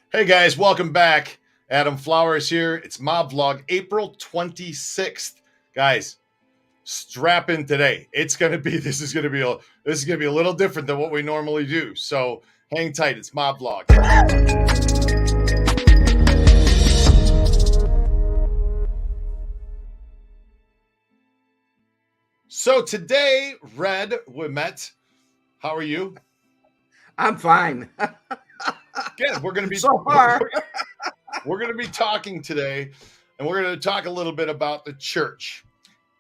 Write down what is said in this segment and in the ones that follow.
Hey guys, welcome back. Adam Flowers here. It's Mob Vlog, April 26th. Guys, strap in today. This is gonna be a little different than what we normally do. So hang tight. It's Mob Vlog. So today, Red Wemette, how are you? I'm fine. Good. We're gonna be so far. We're gonna be talking today, and we're gonna talk a little bit about the church.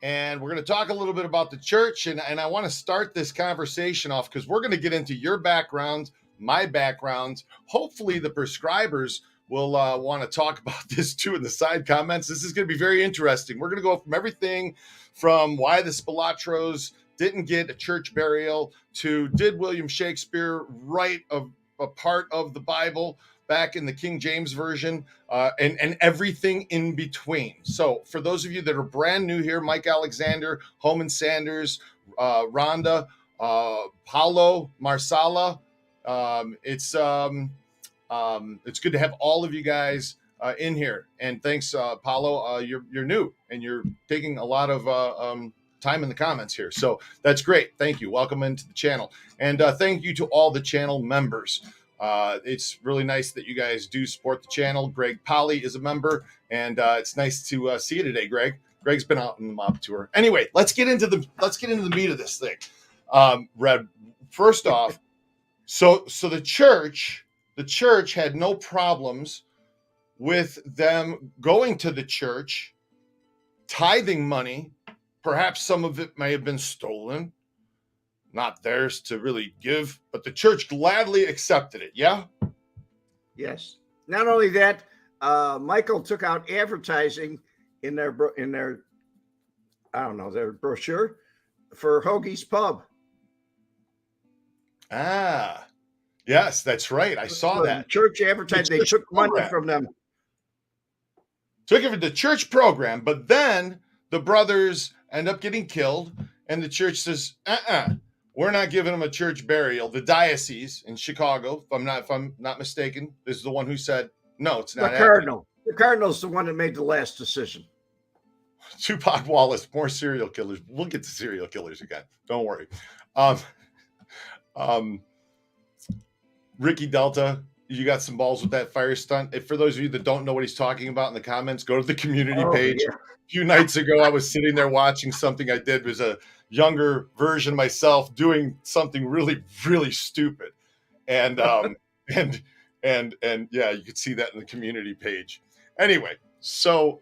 And we're going to talk a little bit about the church. And I want to start this conversation off because we're going to get into your background, my background. Hopefully the prescribers will want to talk about this too in the side comments. This is going to be very interesting. We're going to go from everything from why the Spilotros didn't get a church burial to did William Shakespeare write a part of the Bible back in the King James Version, and everything in between. So for those of you that are brand new here, Mike Alexander, Homan Sanders, Rhonda, Paulo, Marsala, it's good to have all of you guys in here. And thanks, Paulo. You're new and you're taking a lot of time in the comments here. So that's great. Thank you. Welcome into the channel. And thank you to all the channel members. It's really nice that you guys do support the channel. Greg Polly is a member, and it's nice to see you today, Greg. Greg's been out on the mob tour. Anyway, let's get into the meat of this thing. Red, first off, so the church had no problems with them going to the church, tithing money. Perhaps some of it may have been stolen. Not theirs to really give, but the church gladly accepted it. Yeah. Yes. Not only that, Michael took out advertising in their I don't know, their brochure for Hoagie's Pub. Ah, yes, that's right. I saw that. Church advertising. They took money from them. Took it for the church program, but then the brothers end up getting killed, and the church says, we're not giving them a church burial. The diocese in Chicago, if I'm not mistaken, is the one who said, no, it's not. The Cardinal. The Cardinal's the one that made the last decision. Tupac Wallace, more serial killers. We'll get to serial killers again. Don't worry. Ricky Delta, you got some balls with that fire stunt. If for those of you that don't know what he's talking about in the comments, go to the community page. Yeah. A few nights ago, I was sitting there watching something I did. It was a younger version of myself doing something really, really stupid. And and yeah, you could see that in the community page. Anyway, so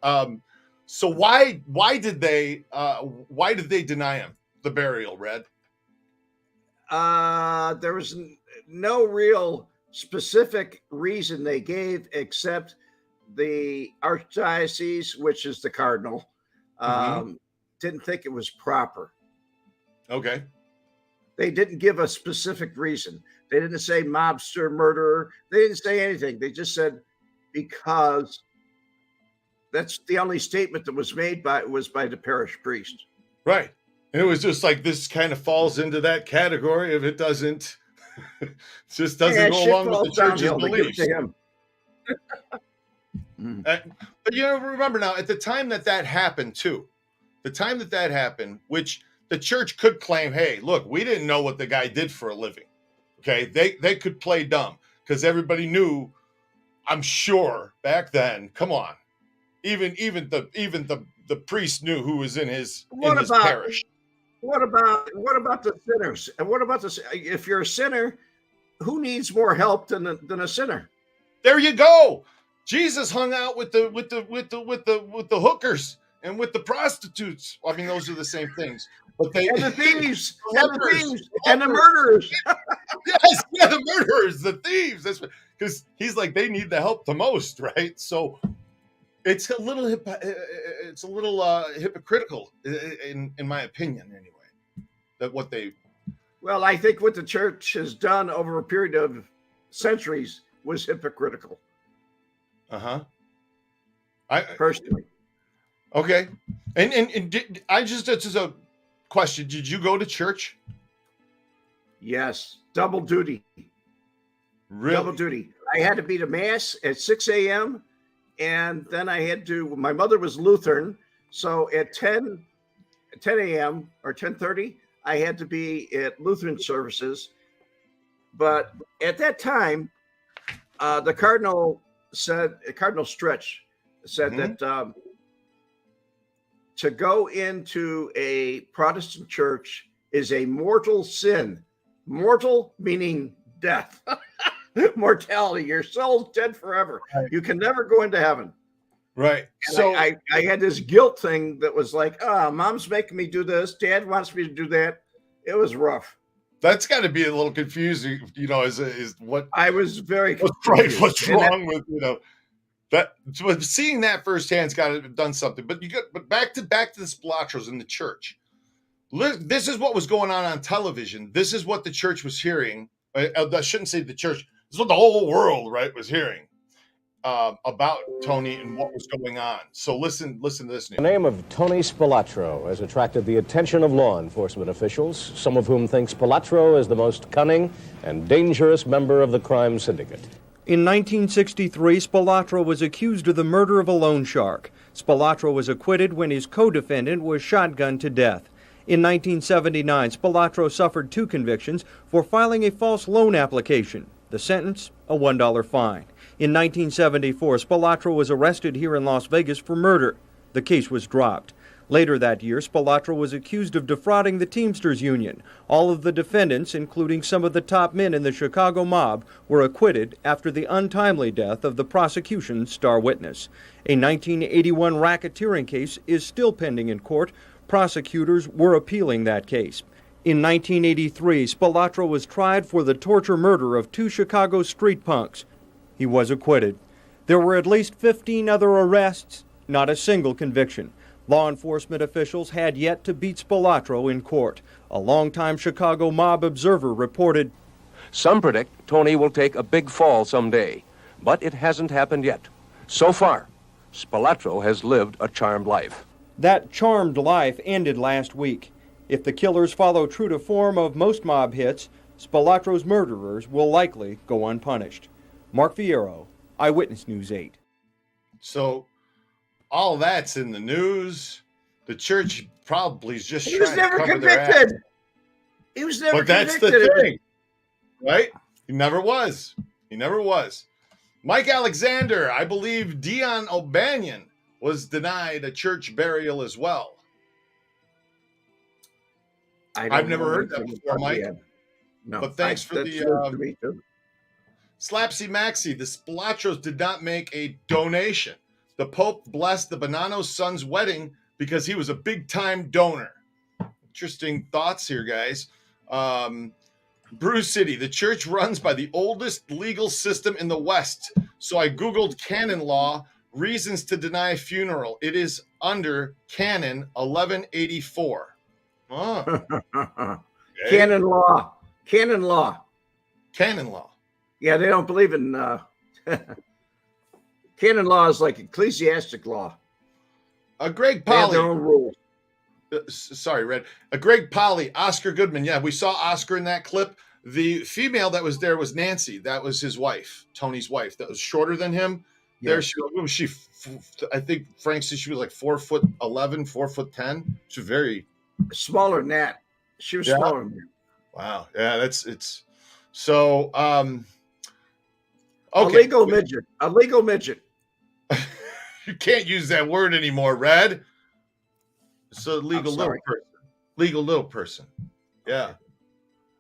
why did they deny him the burial, Red? There was no real specific reason they gave except the archdiocese, which is the cardinal, didn't think it was proper. Okay. They didn't give a specific reason. They didn't say mobster, murderer. They didn't say anything. They just said because that's the only statement that was made by the parish priest. Right. And it was just like this kind of falls into that category if it doesn't just doesn't go along with the church's beliefs. But you know, remember now, at the time that happened too, which the church could claim, hey, look, we didn't know what the guy did for a living. Okay, they could play dumb because everybody knew, I'm sure back then. Come on, even the priest knew who was in his parish. What about the sinners? And what about if you're a sinner, who needs more help than a sinner? There you go. Jesus hung out with the hookers and with the prostitutes. I mean, those are the same things. But and the thieves, and the murderers. Yes, yeah, the murderers, the thieves. That's because he's like they need the help the most, right? So it's a little hypocritical, in my opinion, anyway. That what they. Well, I think what the church has done over a period of centuries was hypocritical. I personally. Okay, and did I just as a question? Did you go to church? Yes, double duty. Really? Double duty. I had to be to mass at 6 a.m. And then I had to, my mother was Lutheran. So at 10 a.m. or 10:30, I had to be at Lutheran services. But at that time, the Cardinal Stretch said that to go into a Protestant church is a mortal sin. Mortal meaning death. Mortality. Your soul's dead forever. Right. You can never go into heaven. Right. And so I had this guilt thing that was like, mom's making me do this. Dad wants me to do that. It was rough. That's got to be a little confusing, is what I was very confused. Right. What's wrong with, that, but seeing that firsthand has got to have done something. But back to the Spilotros in the church. This is what was going on television. This is what the church was hearing. I shouldn't say the church. This is what the whole world, right, was hearing about Tony and what was going on. So listen to this news. The name of Tony Spilotro has attracted the attention of law enforcement officials, some of whom think Spilotro is the most cunning and dangerous member of the crime syndicate. In 1963, Spilotro was accused of the murder of a loan shark. Spilotro was acquitted when his co-defendant was shotgunned to death. In 1979, Spilotro suffered 2 convictions for filing a false loan application. The sentence, a $1 fine. In 1974, Spilotro was arrested here in Las Vegas for murder. The case was dropped. Later that year, Spilotro was accused of defrauding the Teamsters Union. All of the defendants, including some of the top men in the Chicago mob, were acquitted after the untimely death of the prosecution's star witness. A 1981 racketeering case is still pending in court. Prosecutors were appealing that case. In 1983, Spilotro was tried for the torture murder of 2 Chicago street punks. He was acquitted. There were at least 15 other arrests, not a single conviction. Law enforcement officials had yet to beat Spilotro in court. A longtime Chicago mob observer reported, "Some predict Tony will take a big fall someday, but it hasn't happened yet. So far, Spilotro has lived a charmed life." That charmed life ended last week. If the killers follow true to form of most mob hits, Spilotro's murderers will likely go unpunished. Mark Fierro, Eyewitness News 8. So all that's in the news. The church probably is just he was trying never to cover convicted. their ass. He was never But that's convicted. the thing, right? He never was. He never was. Mike Alexander, I believe Dion O'Banion was denied a church burial as well. I've never heard that before, Mike. No, but thanks for the Slapsy Maxie. The Spilotros did not make a donation. The Pope blessed the Bonannos' son's wedding because he was a big-time donor. Interesting thoughts here, guys. Bruce City, the church runs by the oldest legal system in the West. So I Googled canon law, reasons to deny a funeral. It is under Canon 1184. Oh. Okay. Canon law. Canon law. Canon law. Yeah, they don't believe in canon law is like ecclesiastic law. Greg They have their Polly. own rules. Sorry, Red. Greg Polly, Oscar Goodman. Yeah, we saw Oscar in that clip. The female that was there was Nancy. That was his wife, Tony's wife. That was shorter than him. Yeah. There she was. I think Frank said she was like 4'11", 4'10". She was very Smaller than that. She was smaller than that. wow. Yeah, it's so okay. A legal midget. A legal midget. You can't use that word anymore, Red. So legal little person. Legal little person. Yeah.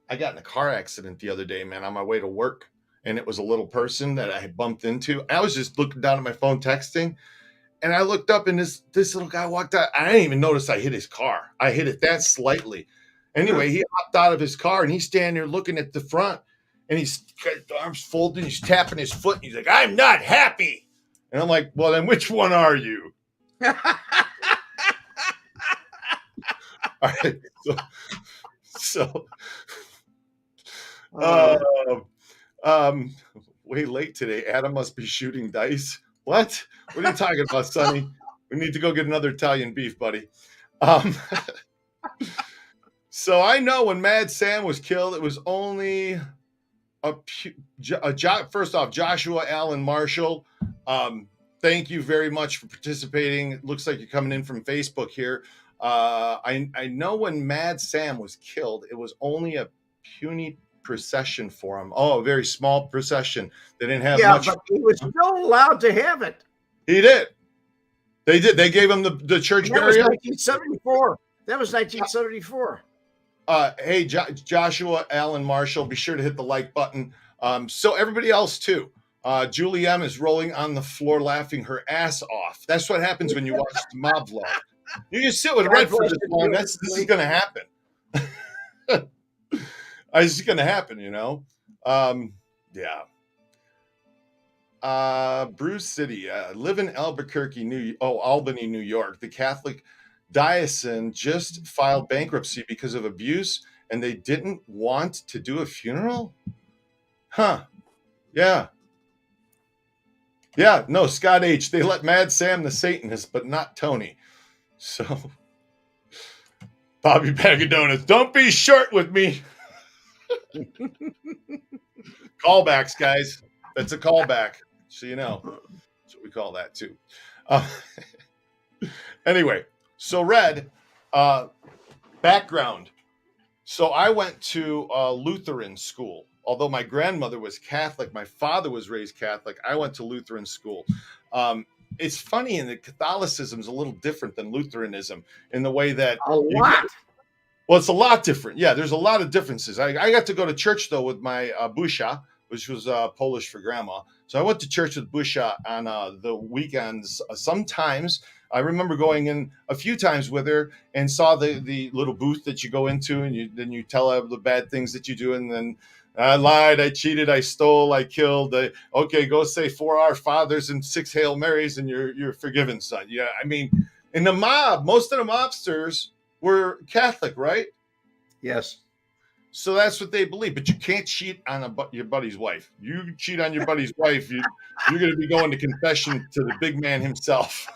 I got in a car accident the other day, man, on my way to work. And it was a little person that I had bumped into. I was just looking down at my phone texting. And I looked up and this little guy walked out. I didn't even notice I hit his car. I hit it that slightly. Anyway, he hopped out of his car and he's standing there looking at the front. And he's got his arms folded. He's tapping his foot. And he's like, "I'm not happy." And I'm like, "Well, then which one are you?" All right. Way late today. Adam must be shooting dice. What? What are you talking about, Sonny? We need to go get another Italian beef, buddy. So I know when Mad Sam was killed, it was only First off, Joshua Allen Marshall, thank you very much for participating. It looks like you're coming in from Facebook here. I know when Mad Sam was killed, it was only a puny procession for him. Oh, a very small procession. They didn't have much. But he was still allowed to have it. He did. They did. They gave him the church burial. That was 1974. That was 1974. Hey, Joshua Allen Marshall, be sure to hit the like button. So everybody else too. Julie M is rolling on the floor laughing her ass off. That's what happens when you watch the mob vlog. You just sit with Red for this long. This is going to happen. It's going to happen, you know. Yeah. Bruce City, live in Albuquerque, Albany, New York. The Catholic diocese just filed bankruptcy because of abuse, and they didn't want to do a funeral. Huh? Yeah. Yeah. No, Scott H. They let Mad Sam the Satanist, but not Tony. So, Bobby Bag of Donuts, don't be short with me. Callbacks, guys. That's a callback. So you know, that's what we call that too. Anyway, so Red, background. So I went to Lutheran school. Although my grandmother was Catholic, my father was raised Catholic. I went to Lutheran school. It's funny, and that Catholicism is a little different than Lutheranism in the way that well, it's a lot different. Yeah, there's a lot of differences. I got to go to church though with my Busha, which was Polish for grandma. So I went to church with Busha on the weekends. Sometimes I remember going in a few times with her and saw the little booth that you go into, and then you tell her the bad things that you do, and then I lied, I cheated, I stole, I killed. Okay, go say 4 Our Fathers and 6 Hail Marys, and you're forgiven, son. Yeah, I mean, in the mob, most of the mobsters were Catholic, right? Yes. So that's what they believe. But you can't cheat on your buddy's wife. You cheat on your buddy's wife, you're going to be going to confession to the big man himself.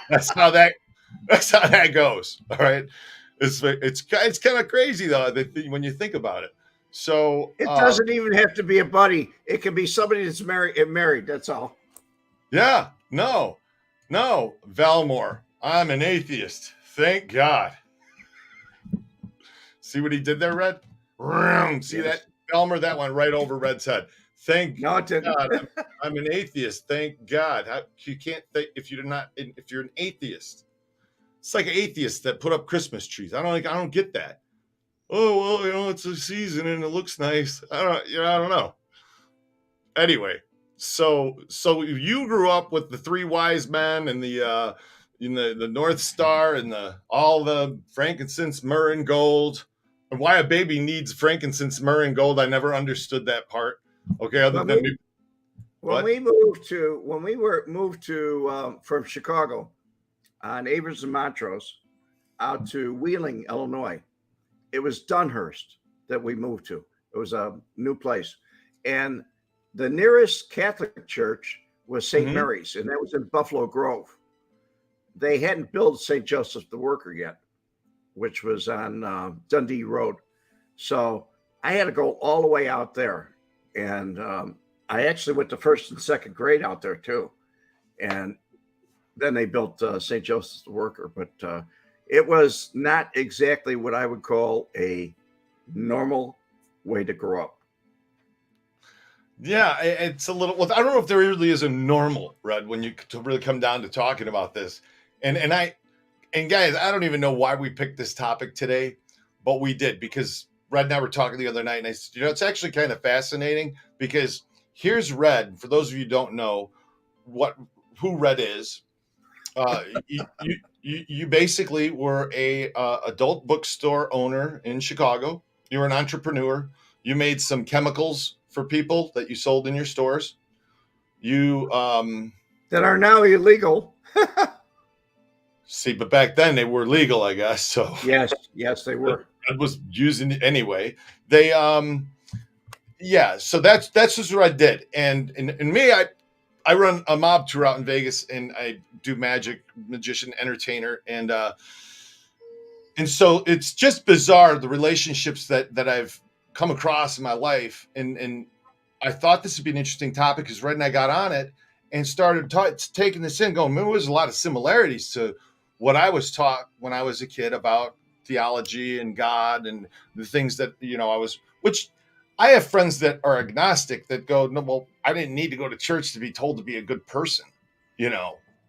That's how that goes. All right. It's kind of crazy though when you think about it. So it doesn't even have to be a buddy. It can be somebody that's married. That's all. Yeah. No. Valmore. I'm an atheist. Thank God. See what he did there, Red? See that? Elmer, that went right over Red's head. Thank God. I'm an atheist. Thank God. You can't think if you're an atheist. It's like atheists that put up Christmas trees. I don't get that. Oh, well, it's a season and it looks nice. I don't know. Anyway, so you grew up with the 3 wise men and the North Star and all the frankincense, myrrh, and gold. And why a baby needs frankincense, myrrh, and gold, I never understood that part. Okay, when we moved to from Chicago on Avers and Montrose out to Wheeling, Illinois, it was Dunhurst that we moved to. It was a new place, and the nearest Catholic church was St. Mary's, and that was in Buffalo Grove. They hadn't built St. Joseph the Worker yet, which was on Dundee Road. So I had to go all the way out there. And I actually went to 1st and 2nd grade out there too. And then they built St. Joseph the Worker. But it was not exactly what I would call a normal way to grow up. Yeah, it's a little. Well, I don't know if there really is a normal, Red, when you really come down to talking about this. And guys, I don't even know why we picked this topic today, but we did because Red and I were talking the other night, and I said, it's actually kind of fascinating because here's Red. For those of you who don't know who Red is, you basically were a adult bookstore owner in Chicago. You were an entrepreneur. You made some chemicals for people that you sold in your stores. You that are now illegal. See, but back then they were legal, I guess. So yes, they were. I was using it anyway. They so that's just what I did. And me, I run a mob tour out in Vegas, and I do magician, entertainer, and so it's just bizarre the relationships that I've come across in my life, and I thought this would be an interesting topic because Red and I got on it and started taking this in, going, man, there's a lot of similarities to what I was taught when I was a kid about theology and God and the things that, which I have friends that are agnostic that go, no, well, I didn't need to go to church to be told to be a good person.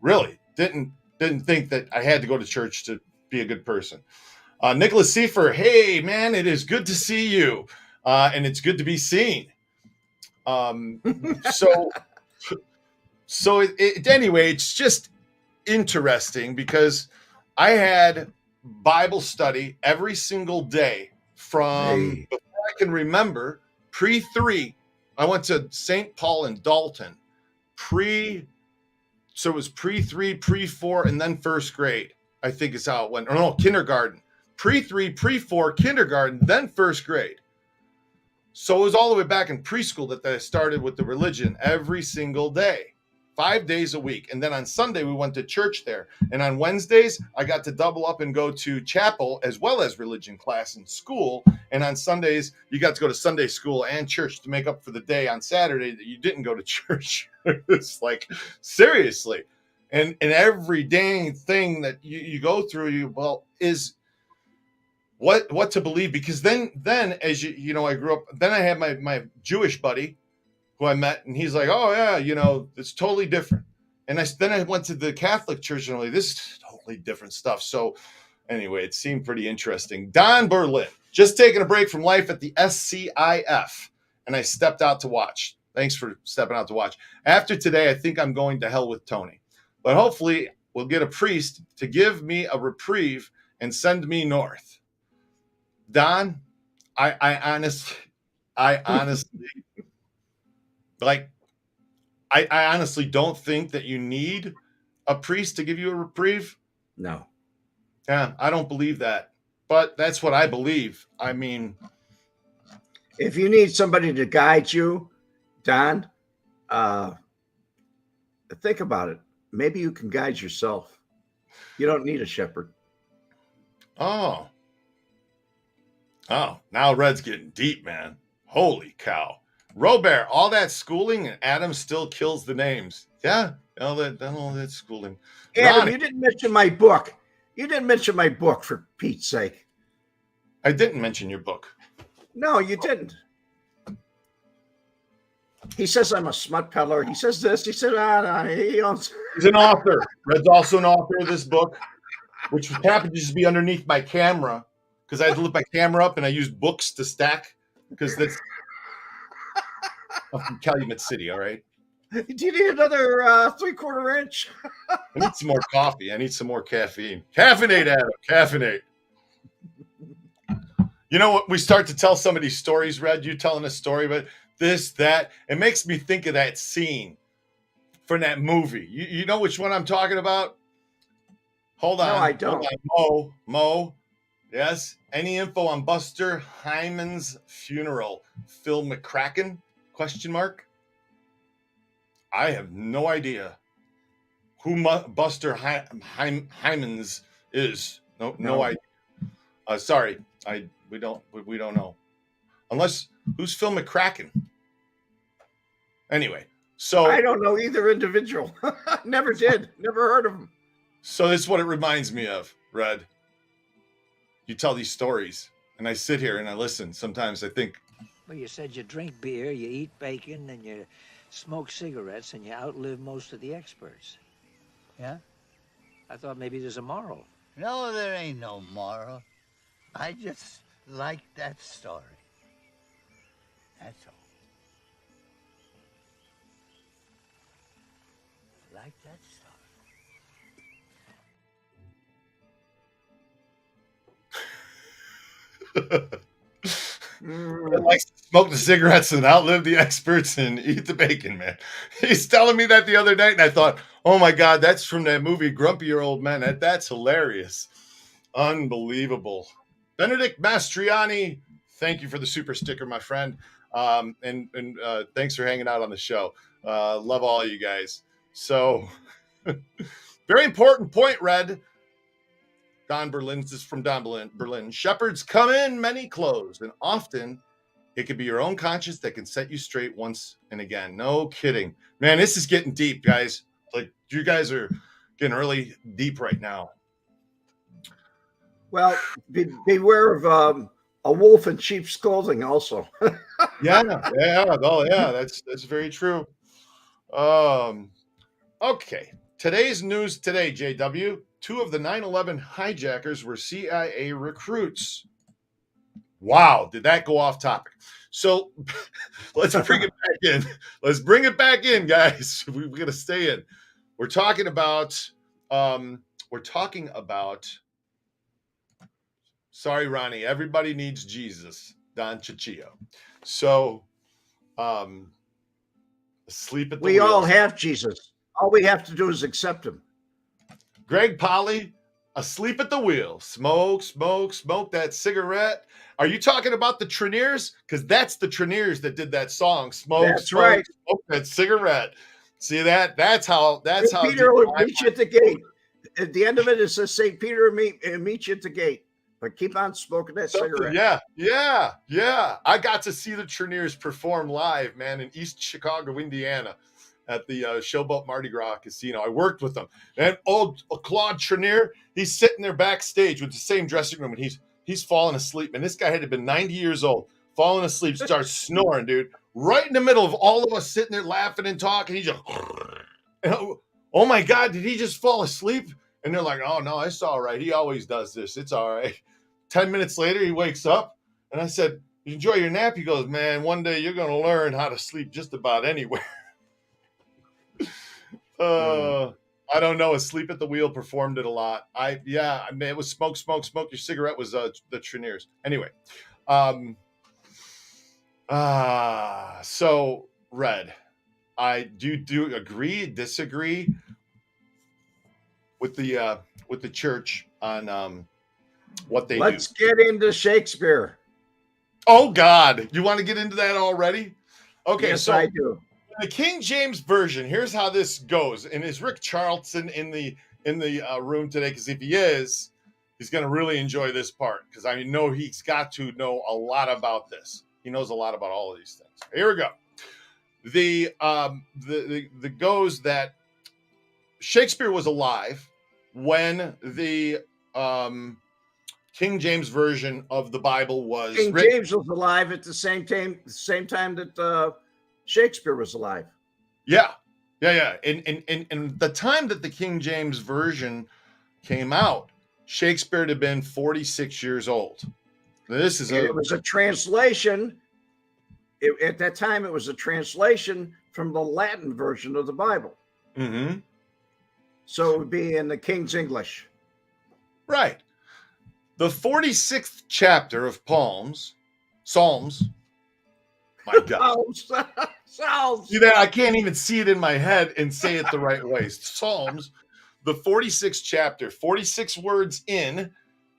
Really didn't think that I had to go to church to be a good person. Nicholas Seifer, hey man, it is good to see you. And it's good to be seen. So anyway, it's just interesting because I had Bible study every single day from before I can remember, pre-3. I went to St. Paul in Dalton, so it was pre-3, pre-4, and then first grade, I think is how it went. Or no, kindergarten. Pre-3, pre-4, kindergarten, then first grade. So it was all the way back in preschool that I started with the religion every single day, 5 days a week. And then on Sunday, we went to church there. And on Wednesdays, I got to double up and go to chapel as well as religion class in school. And on Sundays, you got to go to Sunday school and church to make up for the day on Saturday that you didn't go to church. It's like, seriously. And every dang thing that you go through, is what to believe. Because then as I grew up, then I had my Jewish buddy who I met, and he's like, oh yeah, it's totally different. And then I went to the Catholic church, and I'm like, this is totally different stuff. So anyway, it seemed pretty interesting. Don Berlin, just taking a break from life at the SCIF, and I stepped out to watch. Thanks for stepping out to watch. After today, I think I'm going to hell with Tony, but hopefully we'll get a priest to give me a reprieve and send me north. Don, I honestly like, I honestly don't think that you need a priest to give you a reprieve. No. Yeah, I don't believe that. But that's what I believe. I mean, if you need somebody to guide you, Don, think about it. Maybe you can guide yourself. You don't need a shepherd. Oh, now Red's getting deep, man. Holy cow. Robert, all that schooling, and Adam still kills the names. Yeah, all that schooling. Adam, Ronnie, you didn't mention my book. You didn't mention my book, for Pete's sake. I didn't mention your book. No, you didn't. He says I'm a smut peddler. He says this. He said, He's an author. Red's also an author of this book, which happened to just be underneath my camera because I had to lift my camera up and I used books to stack because that's... I'm from Calumet City, all right? Do you need another 3/4 inch? I need some more coffee. I need some more caffeine. Caffeinate, Adam. Caffeinate. You know what? We start to tell some of these stories, Red. You telling a story about this, that. It makes me think of that scene from that movie. You know which one I'm talking about? Hold on. No, I don't. Hold on. Mo. Yes. Any info on Buster Hyman's funeral? Phil McCracken? ? I have no idea who Buster Hyman's is. No idea. Sorry, we don't know. Unless, who's Phil McCracken? Anyway, so I don't know either individual. Never did. Never heard of him. So this is what it reminds me of, Red. You tell these stories, and I sit here and I listen. Sometimes I think, well, you said you drink beer, you eat bacon, and you smoke cigarettes, and you outlive most of the experts. Yeah? I thought maybe there's a moral. No, there ain't no moral. I just like that story. That's all. Like that story. I like to smoke the cigarettes and outlive the experts and eat the bacon, man. He's telling me that the other night, and I thought, oh my God, that's from that movie Grumpier Old Men. That's hilarious. Unbelievable. Benedict Mastriani, thank you for the super sticker, my friend. And thanks for hanging out on the show. Love all you guys. So, very important point, Red. Don Berlin, this is from Don Berlin. Shepherds come in many clothes, and often It could be your own conscience that can set you straight once and again. No kidding. Man, this is getting deep, guys. Like, you guys are getting really deep right now. Well, beware of a wolf in sheep's clothing also. Yeah. Oh, yeah. That's very true. Okay. Today's news today, JW. 2 of the 9/11 hijackers were CIA recruits. Wow, did that go off topic? So let's bring it back in. Let's bring it back in, guys. We're gonna stay in. We're talking about. Sorry, Ronnie. Everybody needs Jesus. Don Ciccio. So, asleep at the We all wheel. have Jesus. All we have to do is accept him. Greg Polly, asleep at the wheel. Smoke that cigarette. Are you talking about the Treniers? Because that's the Treniers that did that song. That's right. Smoke that cigarette. See that? That's how. St. Peter will meet you at the gate. At the end of it, it says St. Peter will meet you at the gate. But keep on smoking that cigarette. Yeah. I got to see the Treniers perform live, man, in East Chicago, Indiana, at the Showboat Mardi Gras Casino. I worked with them. And old Claude Trenier, he's sitting there backstage with the same dressing room, and he's falling asleep. And this guy had to been 90 years old, falling asleep, starts snoring, dude. Right in the middle of all of us sitting there laughing and talking. He just, oh my God, did he just fall asleep? And they're like, oh no, it's all right. He always does this. It's all right. 10 minutes later, he wakes up, and I said, you enjoy your nap? He goes, man, one day you're going to learn how to sleep just about anywhere. I don't know. Asleep at the Wheel performed it a lot. I mean, it was smoke. Your cigarette was the Treniers. Anyway. So Red, I do agree, disagree with the church on what they do. Let's get into Shakespeare. Oh God, you want to get into that already? Okay, yes, so I do. The King James Version, here's how this goes. And is Rick Charlton in the room today? Because if he is, he's going to really enjoy this part, because I know he's got to know a lot about this. He knows a lot about all of these things. Here we go. The goes that Shakespeare was alive when the King James Version of the Bible was King written. James was alive at the same time that Shakespeare was alive. Yeah. And the time that the King James Version came out, Shakespeare had been 46 years old. It was a translation. At that time, it was a translation from the Latin version of the Bible. Mm-hmm. So it would be in the King's English. Right. The 46th chapter of Psalms. My God. Psalms. See that? I can't even see it in my head and say it the right way. Psalms, the 46th chapter, 46 words in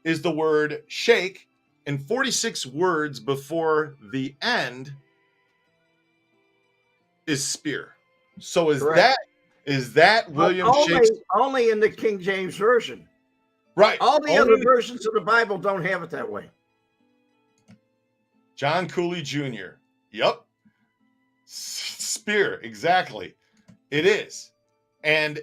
is the word shake, and 46 words before the end is spear. So is that William Shakespeare? Only in the King James Version. Right. All the other versions of the Bible don't have it that way. John Cooley Jr. Yep. Spear, exactly. It is. And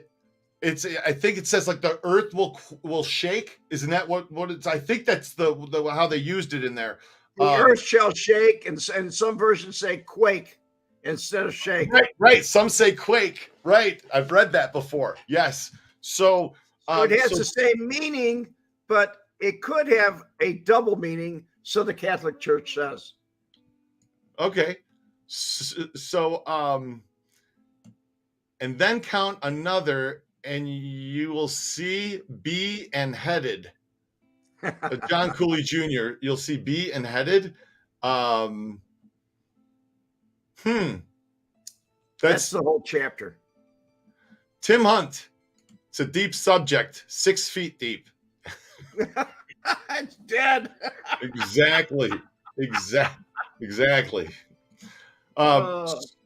I think it says like the earth will shake. Isn't that what it's? I think that's the how they used it in there. The earth shall shake, and some versions say quake instead of shake. Right. Some say quake. Right. I've read that before. Yes. So it has the same meaning, but it could have a double meaning. So the Catholic Church says. Okay. So and then count another, and you will see B and headed. John Cooley Jr. You'll see B and headed. That's the whole chapter. Tim Hunt. It's a deep subject, 6 feet deep. It's dead. Exactly.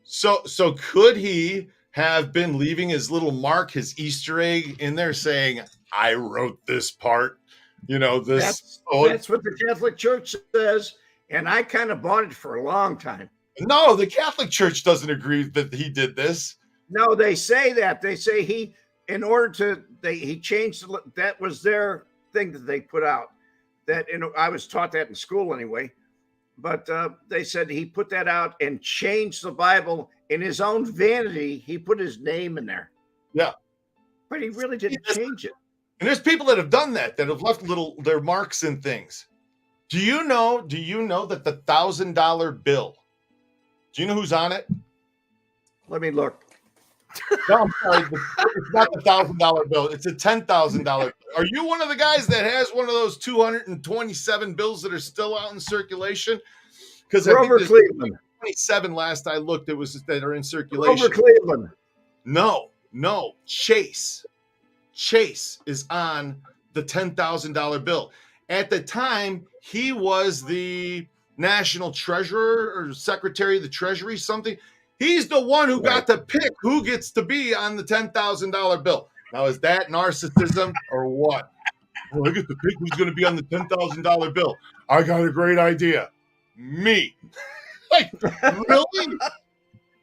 So could he have been leaving his little mark, his Easter egg in there, saying, "I wrote this part"? You know, this. That's what the Catholic Church says. And I kind of bought it for a long time. No, the Catholic Church doesn't agree that he did this. No, they say that. They say he changed, that was their thing that they put out. That, I was taught that in school anyway. But they said he put that out and changed the Bible in his own vanity. He put his name in there. Yeah. But he really didn't change it. And there's people that have done that have left their marks in things. Do you know that the $1,000 bill, do you know who's on it? Let me look. No, I'm sorry. It's not the $1,000 bill. It's a $10,000 bill. Are you one of the guys that has one of those 227 bills that are still out in circulation? Because Grover Cleveland. 27 last I looked, it was that are in circulation. Grover Cleveland. No. Chase is on the $10,000 bill. At the time, he was the national treasurer or secretary of the treasury, something. He's the one who got to pick who gets to be on the $10,000 bill. Now, is that narcissism or what? Well, I get to pick who's going to be on the $10,000 bill. I got a great idea. Me. Like, really?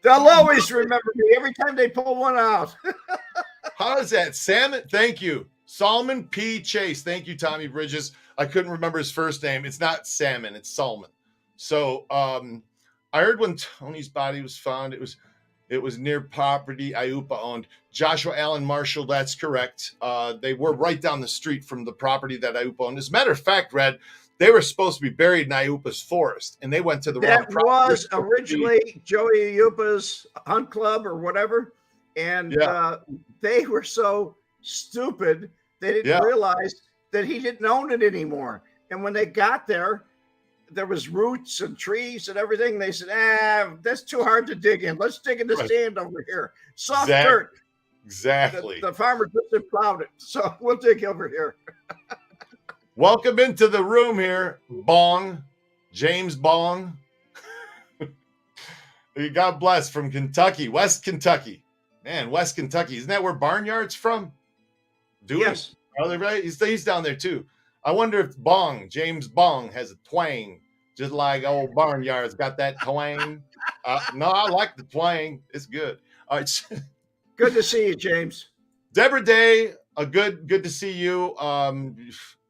They'll always remember me every time they pull one out. How is that? Salmon? Thank you. Salmon P. Chase. Thank you, Tommy Bridges. I couldn't remember his first name. It's not Salmon. It's Salmon. So, I heard when Tony's body was found, it was near property Iupa owned. Joshua Allen Marshall, that's correct. They were right down the street from the property that Iupa owned. As a matter of fact, Red, they were supposed to be buried in Iupa's forest, and they went to the wrong property. That was originally Joey Iupa's hunt club or whatever, and they were so stupid they didn't realize that he didn't own it anymore. And when they got there was roots and trees and everything. They said, that's too hard to dig in. Let's dig in the sand over here. Soft dirt. Exactly. The farmer just plowed it. So we'll dig over here. Welcome into the room here, Bong. James Bong. God bless, from Kentucky, West Kentucky. Man, West Kentucky. Isn't that where Barnyard's from? Yes. Are they right? He's down there too. I wonder if James Bong, has a twang, just like old Barnyard's got that twang. No, I like the twang. It's good. All right. Good to see you, James. Deborah Day, good to see you.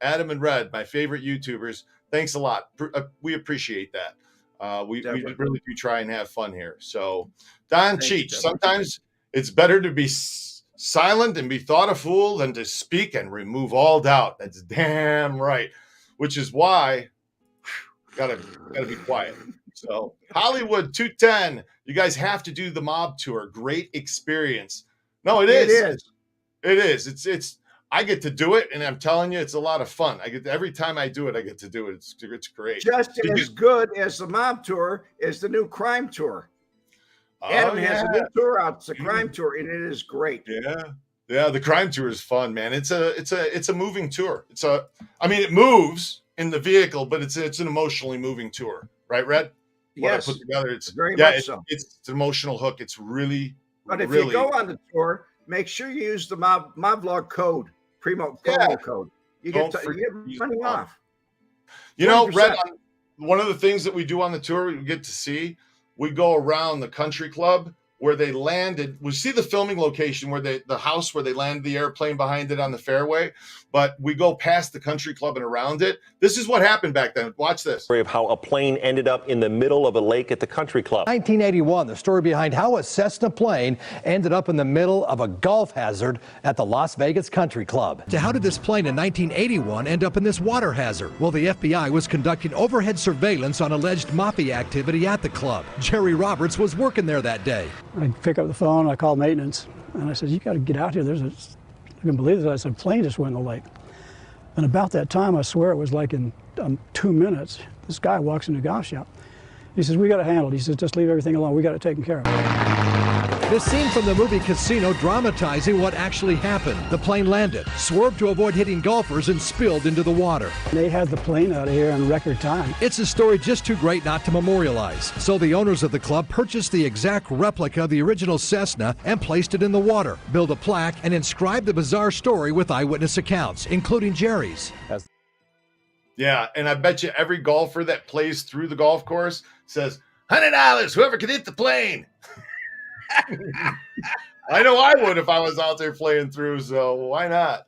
Adam and Red, my favorite YouTubers. Thanks a lot. We appreciate that. We really do try and have fun here. So, Don Cheech, sometimes it's better to be silent and be thought a fool than to speak and remove all doubt. That's damn right. Which is why gotta be quiet. So Hollywood 210, you guys have to do the mob tour. Great experience. No, it is. It is. It's I get to do it, and I'm telling you, it's a lot of fun. Every time I do it, I get to do it. It's great. Just as good as the mob tour is the new crime tour. Adam has a new tour out. It's a crime tour, and it is great. Yeah. The crime tour is fun, man. It's a moving tour. It moves in the vehicle, but it's an emotionally moving tour, right, Red? Yes. What I put together, it's very much so. It's an emotional hook. It's really. But if you go on the tour, make sure you use the mob vlog code, promo code. You get money off. You know, Red. One of the things that we do on the tour, we get to see. We go around the country club where they landed. We see the filming location where the house where they landed the airplane behind it on the fairway, but we go past the country club and around it. This is what happened back then. Watch this. Story of how a plane ended up in the middle of a lake at the country club. 1981, the story behind how a Cessna plane ended up in the middle of a golf hazard at the Las Vegas Country Club. So how did this plane in 1981 end up in this water hazard? Well, the FBI was conducting overhead surveillance on alleged mafia activity at the club. Jerry Roberts was working there that day. I pick up the phone, I call maintenance, and I said, you got to get out here. I couldn't believe this. I said, plane just went in the lake. And about that time, I swear it was like in 2 minutes, this guy walks in the golf shop. He says, we got it handled. He says, just leave everything alone. We got it taken care of. This scene from the movie Casino dramatizing what actually happened. The plane landed, swerved to avoid hitting golfers, and spilled into the water. They had the plane out of here in record time. It's a story just too great not to memorialize. So the owners of the club purchased the exact replica of the original Cessna and placed it in the water, built a plaque, and inscribed the bizarre story with eyewitness accounts, including Jerry's. Yeah, and I bet you every golfer that plays through the golf course says, $100, whoever can hit the plane. I know I would if I was out there playing through, so why not?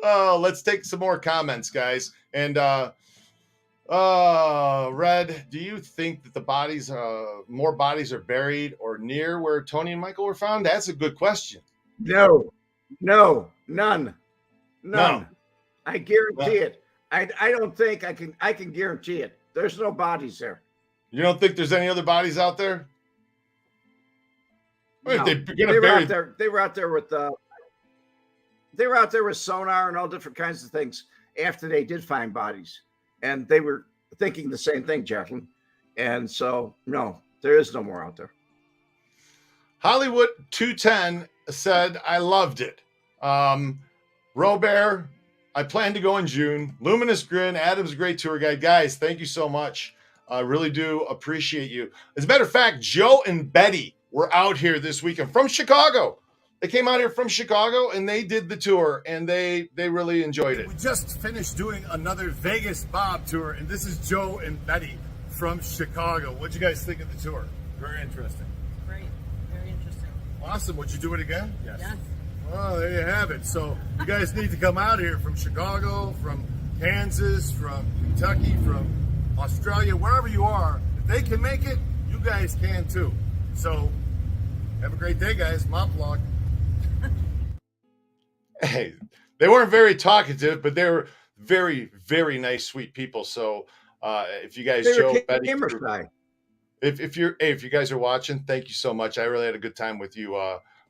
Oh, let's take some more comments, guys. And Red, do you think that the bodies, more bodies are buried or near where Tony and Michael were found? That's a good question. No, none. I guarantee it. I don't think I can guarantee it. There's no bodies there. You don't think there's any other bodies out there? No. They were out there with sonar and all different kinds of things after they did find bodies, and they were thinking the same thing, Jacqueline. And so, no, there is no more out there. Hollywood 210 said, I loved it. Robert, I plan to go in June. Luminous Grin, Adam's a great tour guide. Guys, thank you so much. I really do appreciate you. As a matter of fact, Joe and Betty were out here this weekend from Chicago. They came out here from Chicago and they did the tour and they really enjoyed it. We just finished doing another Vegas Bob tour, and this is Joe and Betty from Chicago. What'd you guys think of the tour? Very interesting. Great. Very interesting. Awesome. Would you do it again? Yes. Well, there you have it. So you guys need to come out here from Chicago, from Kansas, from Kentucky, from Australia, wherever you are. If they can make it, you guys can too. So have a great day, guys. Mom vlog. Hey, they weren't very talkative, but they were very, very nice, sweet people. So if you guys, Joe, Betty, if you guys are watching, thank you so much. I really had a good time with you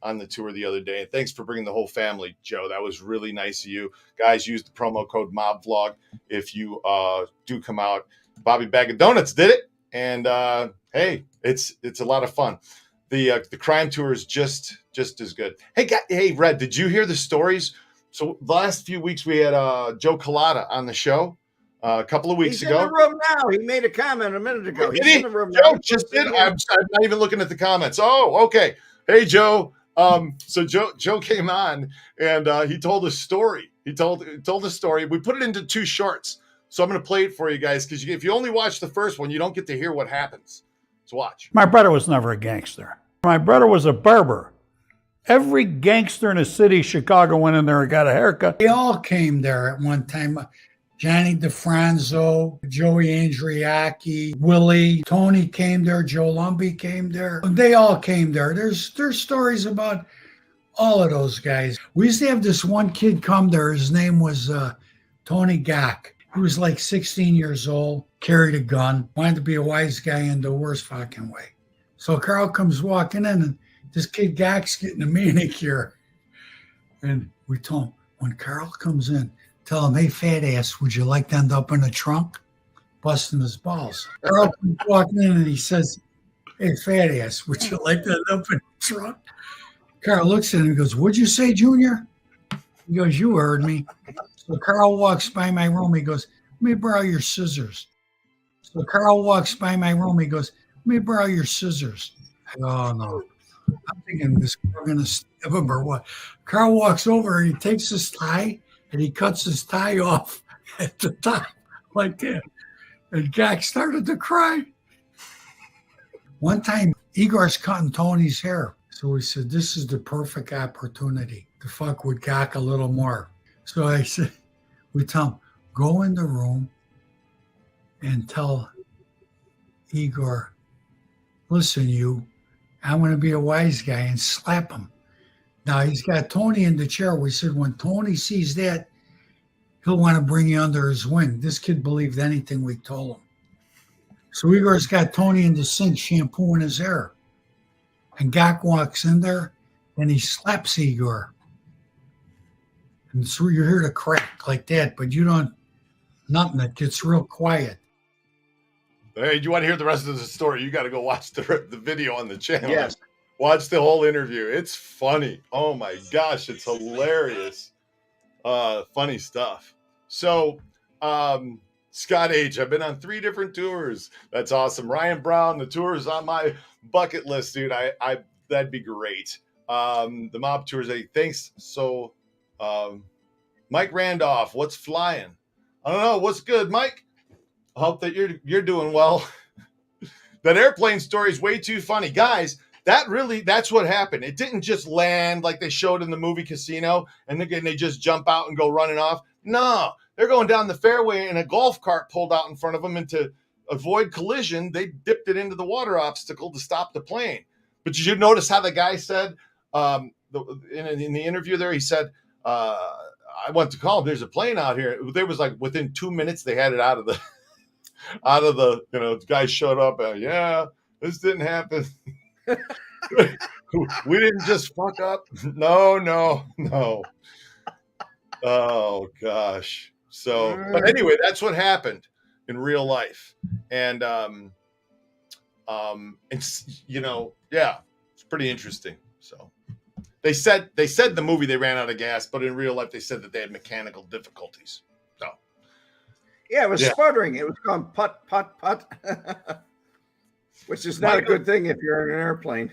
on the tour the other day. And thanks for bringing the whole family, Joe. That was really nice of you. Guys, use the promo code MobVlog if you do come out. Bobby Bag of Donuts did it. And hey, it's a lot of fun. The crime tour is just as good. Hey, Red, did you hear the stories? So the last few weeks we had Joe Cullotta on the show a couple of weeks ago. He's in the room now. He made a comment a minute ago. Did he? In the room Joe now. just did. I'm not even looking at the comments. Oh, okay. Hey, Joe. So Joe came on and he told a story. He told a story. We put it into 2 shorts. So I'm going to play it for you guys because if you only watch the first one, you don't get to hear what happens. So watch. My brother was never a gangster. My brother was a barber. Every gangster in the city of Chicago went in there and got a haircut. They all came there at one time. Johnny DeFranzo, Joey Andriacchi, Willie, Tony came there, Joe Lumbee came there. They all came there. There's stories about all of those guys. We used to have this one kid come there. His name was Tony Gak. He was like 16 years old, carried a gun, wanted to be a wise guy in the worst fucking way. So Carl comes walking in, and this kid Gak's getting a manicure. And we told him, when Carl comes in, tell him, hey, fat ass, would you like to end up in a trunk? Busting his balls. Carl comes walking in and he says, hey, fat ass, would you like to end up in a trunk? Carl looks at him and goes, what'd you say, Junior? He goes, you heard me. So Carl walks by my room. He goes, let me borrow your scissors. So Carl walks by my room. He goes, let me borrow your scissors. I go, oh, no. I'm thinking this girl going to stab him or what? Carl walks over and he takes his tie and he cuts his tie off at the top like that. And Gak started to cry. One time, Igor's cutting Tony's hair. So we said, this is the perfect opportunity to fuck with Gak a little more. So I said, we tell him, go in the room and tell Igor, listen, you, I'm going to be a wise guy, and slap him. Now, he's got Tony in the chair. We said, when Tony sees that, he'll want to bring you under his wing. This kid believed anything we told him. So Igor's got Tony in the sink shampooing his hair. And Gak walks in there, and he slaps Igor. And so you hear the crack like that, but you don't, nothing. It gets real quiet. Hey, do you want to hear the rest of the story? You got to go watch the video on the channel. Yes. Watch the whole interview. It's funny. Oh my gosh, it's hilarious. Funny stuff. So, Scott H., I've been on 3 different tours. That's awesome. Ryan Brown, the tour is on my bucket list, dude. I that'd be great. The mob tours, thanks. So, Mike Randolph, what's flying? I don't know. What's good, Mike? I hope that you're doing well. That airplane story is way too funny. Guys, that's what happened. It didn't just land like they showed in the movie Casino, and again they just jump out and go running off. No, they're going down the fairway, and a golf cart pulled out in front of them, and to avoid collision, they dipped it into the water obstacle to stop the plane. But did you notice how the guy said in the interview there, he said, I went to call him, there's a plane out here. There was like within 2 minutes, they had it out of the, the guy showed up. Yeah, this didn't happen. We didn't just fuck up. No. Oh gosh. So, but anyway, that's what happened in real life. And, it's, it's pretty interesting. So they said the movie, they ran out of gas, but in real life, they said that they had mechanical difficulties. So yeah, it was sputtering. It was going put, which is not a good thing if you're in an airplane.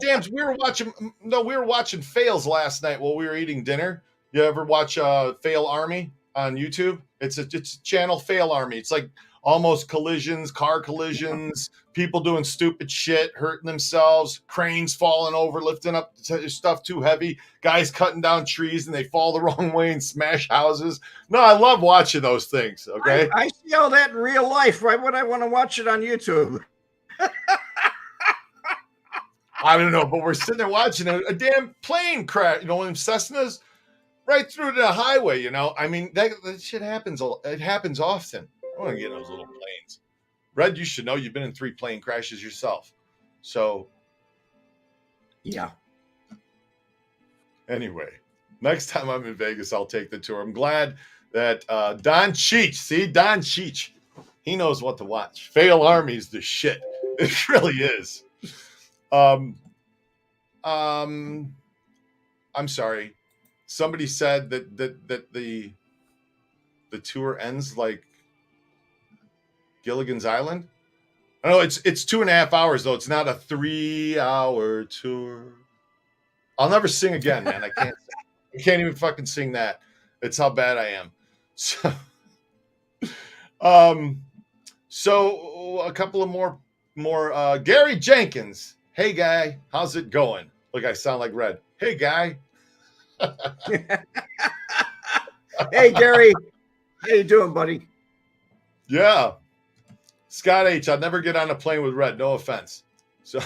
Dams, we were watching Fails last night while we were eating dinner. You ever watch Fail Army on YouTube? It's a channel, Fail Army. It's like almost collisions, car collisions, people doing stupid shit, hurting themselves, cranes falling over, lifting up stuff too heavy, guys cutting down trees and they fall the wrong way and smash houses. No, I love watching those things. Okay, I see all that in real life. Why would I want to watch it on YouTube? I don't know, but we're sitting there watching a damn plane crash, one of them Cessnas, right through the highway, I mean, that shit happens. It happens often. I want to get in those little planes. Red, you should know you've been in 3 plane crashes yourself. So, yeah. Anyway, next time I'm in Vegas, I'll take the tour. I'm glad that Don Cheech, he knows what to watch. Fail Army's the shit. It really is. I'm sorry. Somebody said that the tour ends like Gilligan's Island. I know it's 2.5 hours though. It's not a 3-hour tour. I'll never sing again, man. I can't even fucking sing that. It's how bad I am. So a couple of more Gary Jenkins. Hey guy, how's it going? Look, I sound like Red. Hey guy. Hey Gary, how you doing, buddy? Yeah. Scott H, I'd never get on a plane with Red. No offense. So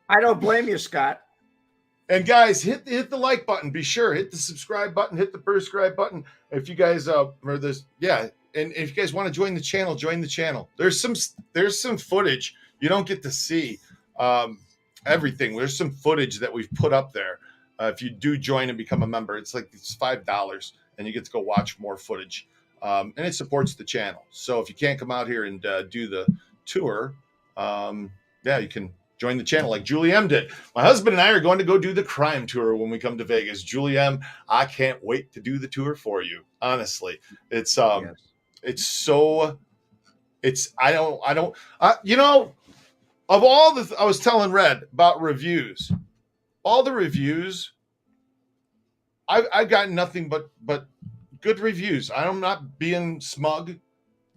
I don't blame you, Scott. And guys, hit the like button. Be sure hit the subscribe button. Hit the subscribe button. If you guys and if you guys want to join the channel, join the channel. There's some footage you don't get to see everything. There's some footage that we've put up there. If you do join and become a member, it's $5, and you get to go watch more footage. And it supports the channel. So if you can't come out here and do the tour, you can join the channel like Julie M did. My husband and I are going to go do the crime tour when we come to Vegas. Julie M, I can't wait to do the tour for you. Honestly, it's of all the, I was telling Red about reviews, all the reviews, I've got nothing but good reviews. I'm not being smug.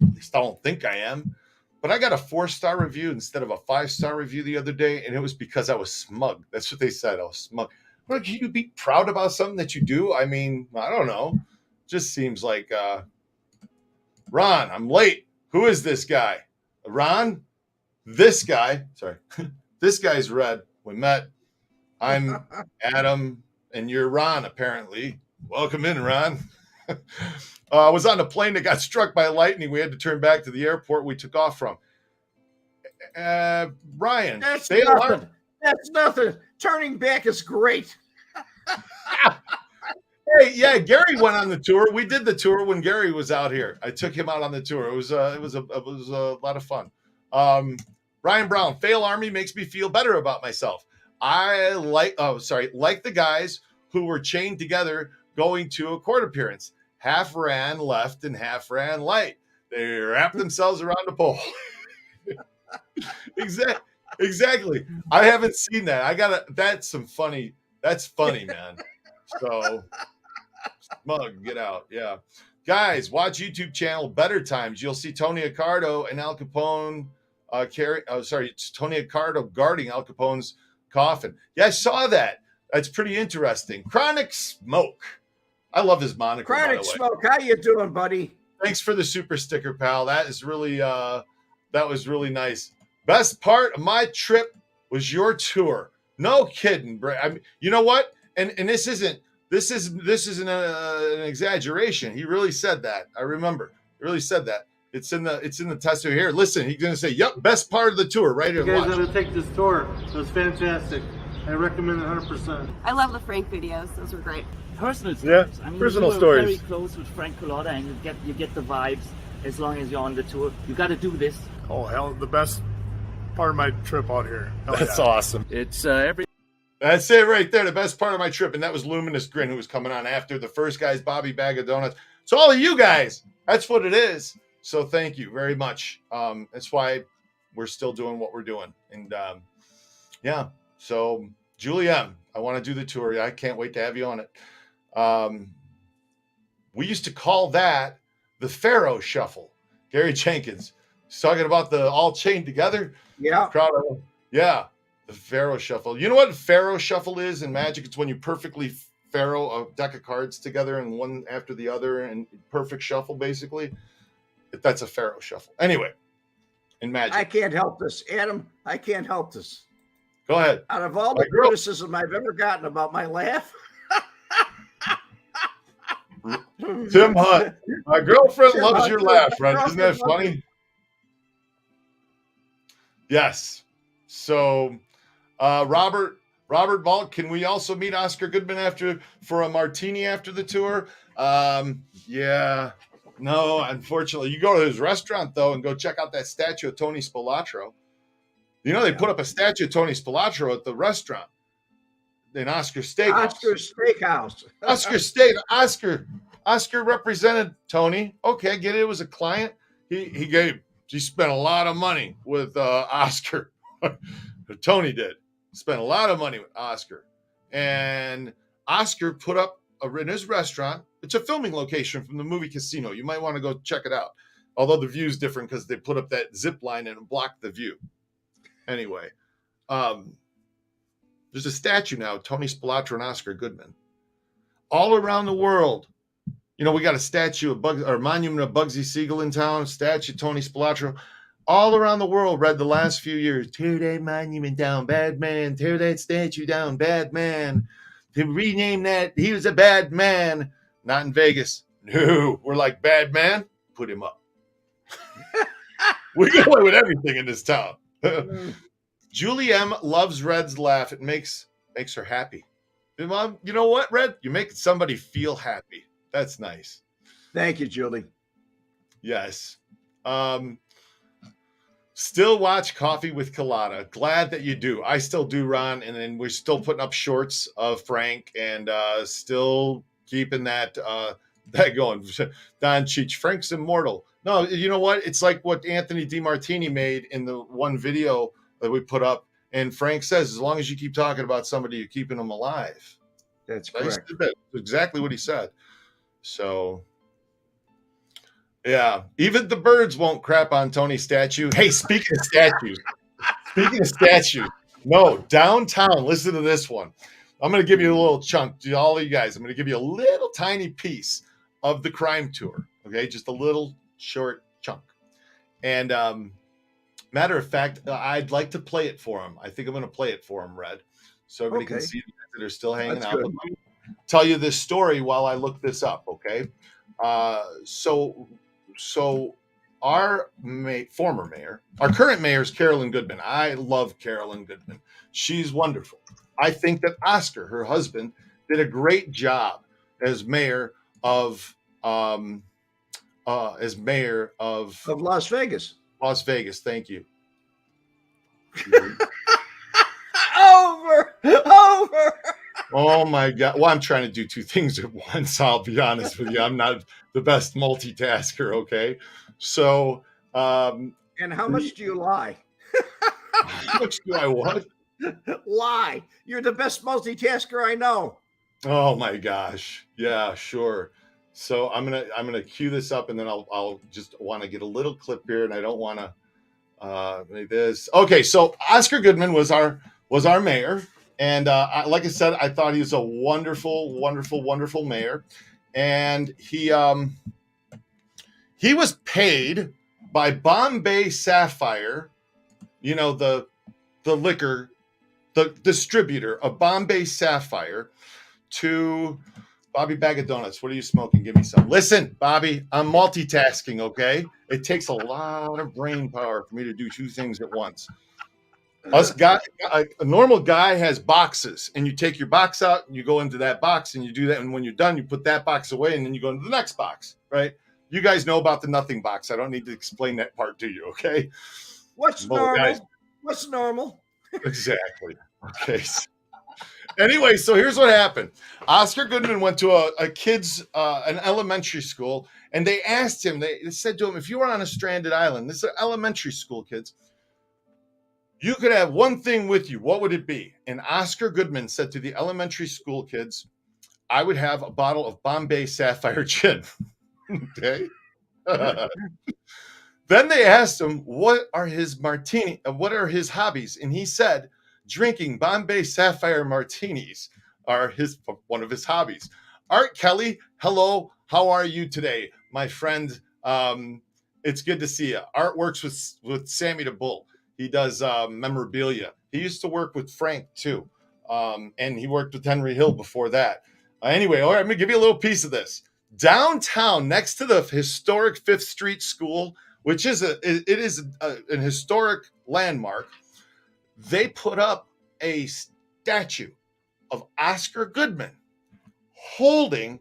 At least I don't think I am. But I got a 4-star review instead of a 5-star review the other day, and it was because I was smug. That's what they said. I was smug. Well, can you be proud about something that you do? I mean, I don't know. Just seems like, Ron, I'm late. Who is this guy? Ron? This guy. Sorry. This guy's Red. We met. I'm Adam, and you're Ron, apparently. Welcome in, Ron. I was on a plane that got struck by lightning. We had to turn back to the airport we took off from. Ryan. That's nothing. That's nothing. Turning back is great. Hey, yeah, Gary went on the tour. We did the tour when Gary was out here. I took him out on the tour. It was a lot of fun. Ryan Brown, Fail Army makes me feel better about myself. I like the guys who were chained together going to a court appearance. Half ran left and half ran light. They wrapped themselves around a pole. Exactly. I haven't seen that. That's funny, man. So smug, get out. Yeah. Guys, watch YouTube channel Better Times. You'll see Tony Accardo and Al Capone it's Tony Accardo guarding Al Capone's coffin. Yeah, I saw that. That's pretty interesting. Chronic Smoke. I love his moniker. Chronic Smoke, how you doing, buddy? Thanks for the super sticker, pal. That is really that was really nice. Best part of my trip was your tour. No kidding, bro. I mean, you know what? And this isn't an exaggeration. He really said that. I remember. He really said that. It's in the testimony here. Listen, he's gonna say, "Yep, best part of the tour." Right here. You guys got to take this tour. It was fantastic. I recommend it 100%. I love the Frank videos. Those were great. Personal stories. Yeah, I mean, personal you were stories. Very close with Frank Cullotta, and you get the vibes as long as you're on the tour. You got to do this. Oh hell, the best part of my trip out here. That's awesome. It's every. That's it right there. The best part of my trip, and that was Luminous Grin, who was coming on after the first guy's Bobby Bag of Donuts. So all of you guys, that's what it is. So thank you very much. That's why we're still doing what we're doing. And yeah, so Julie M, I want to do the tour. I can't wait to have you on it. We used to call that the Pharaoh Shuffle. Gary Jenkins is talking about the all chained together. Yeah. Yeah. The Pharaoh Shuffle. You know what Pharaoh Shuffle is in Magic? It's when you perfectly Pharaoh a deck of cards together and one after the other and perfect shuffle, basically. That's a Pharaoh Shuffle. Anyway, in Magic. I can't help this, Adam. I can't help this. Go ahead. Out of all the criticism I've ever gotten about my laugh. Tim Hunt. My girlfriend loves your laugh, right? Isn't that funny? Yes. So, Robert Balt, can we also meet Oscar Goodman for a martini after the tour? Yeah. No, unfortunately. You go to his restaurant, though, and go check out that statue of Tony Spilotro. You know, they put up a statue of Tony Spilotro at the restaurant in Oscar Steakhouse. Oscar Steakhouse. Oscar represented Tony. Okay, get it. It was a client. He spent a lot of money with Oscar. Tony did. Spent a lot of money with Oscar. And Oscar put up in his restaurant. It's a filming location from the movie Casino. You might want to go check it out. Although the view's different because they put up that zip line and blocked the view. Anyway, there's a statue now, Tony Spilotro and Oscar Goodman. All around the world. You know, we got a statue of monument of Bugsy Siegel in town, statue of Tony Spilotro. All around the world read the last few years, tear that monument down, bad man. Tear that statue down, bad man. To rename that, he was a bad man. Not in Vegas. No, we're like, bad man, put him up. We get away with everything in this town. Julie M loves Red's laugh. It makes her happy. Mom, you know what, Red? You make somebody feel happy. That's nice. Thank you, Julie. Yes. Still watch Coffee with Cullotta. Glad that you do. I still do, Ron. And then we're still putting up shorts of Frank and still keeping that going. Don Cheech, Frank's immortal. No, you know what? It's like what Anthony DiMartini made in the one video that we put up. And Frank says, as long as you keep talking about somebody, you're keeping them alive. That's correct. That's exactly what he said. So, yeah, even the birds won't crap on Tony's statue. Hey, speaking of statues, no, downtown, listen to this one. I'm going to give you a little chunk to all of you guys. I'm going to give you a little tiny piece of the crime tour. Okay, just a little short chunk. And matter of fact, I'd like to play it for him. I think I'm going to play it for him, Red, so everybody can see that are still hanging That's out. good. Tell you this story while I look this up, okay? So our former mayor, our current mayor is Carolyn Goodman. I love Carolyn Goodman. She's wonderful. I think that Oscar, her husband, did a great job as mayor of Las Vegas. Las Vegas, thank you. Over. Oh my God. Well, I'm trying to do two things at once. I'll be honest with you. I'm not the best multitasker. Okay. So, and how much do you lie? How much do I what? Lie. You're the best multitasker I know. Oh my gosh. Yeah, sure. So I'm gonna cue this up, and then I'll just want to get a little clip here, and I don't want to make this. Okay, so Oscar Goodman was our mayor, and like I said, I thought he was a wonderful, wonderful, wonderful mayor, and he was paid by Bombay Sapphire, you know, the liquor, the distributor of Bombay Sapphire, to Bobby, bag of donuts. What are you smoking? Give me some. Listen, Bobby, I'm multitasking, okay? It takes a lot of brain power for me to do two things at once. A normal guy has boxes, and you take your box out, and you go into that box, and you do that, and when you're done, you put that box away, and then you go into the next box, right? You guys know about the nothing box. I don't need to explain that part to you, okay? What's normal? Guys. What's normal? Exactly. Okay. Anyway, so here's what happened. Oscar Goodman went to a kid's, an elementary school, and they asked him, they said to him, if you were on a stranded island, this is elementary school kids, you could have one thing with you. What would it be? And Oscar Goodman said to the elementary school kids, I would have a bottle of Bombay Sapphire gin. Okay. Then they asked him, what are his hobbies? And he said, drinking Bombay Sapphire martinis are one of his hobbies. Art Kelly, hello, how are you today, my friend? It's good to see you. Art works with Sammy the Bull. He does memorabilia. He used to work with Frank too, and he worked with Henry Hill before that. Anyway, all right, I'm gonna give you a little piece of this. Downtown, next to the historic 5th Street School, which is an historic landmark, they put up a statue of Oscar Goodman holding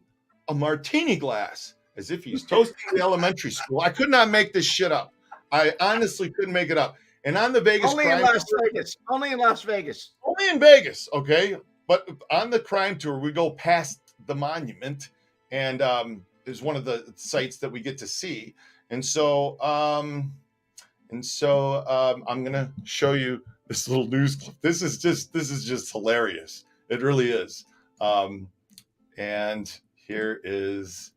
a martini glass as if he's toasting the elementary school. I could not make this shit up. I honestly couldn't make it up. And on the Vegas Only in Las Vegas. Only in Las Vegas. Only in Vegas, okay? But on the crime tour, we go past the monument, and is one of the sites that we get to see. And so I'm gonna show you this little news clip. This is just hilarious. It really is. And here is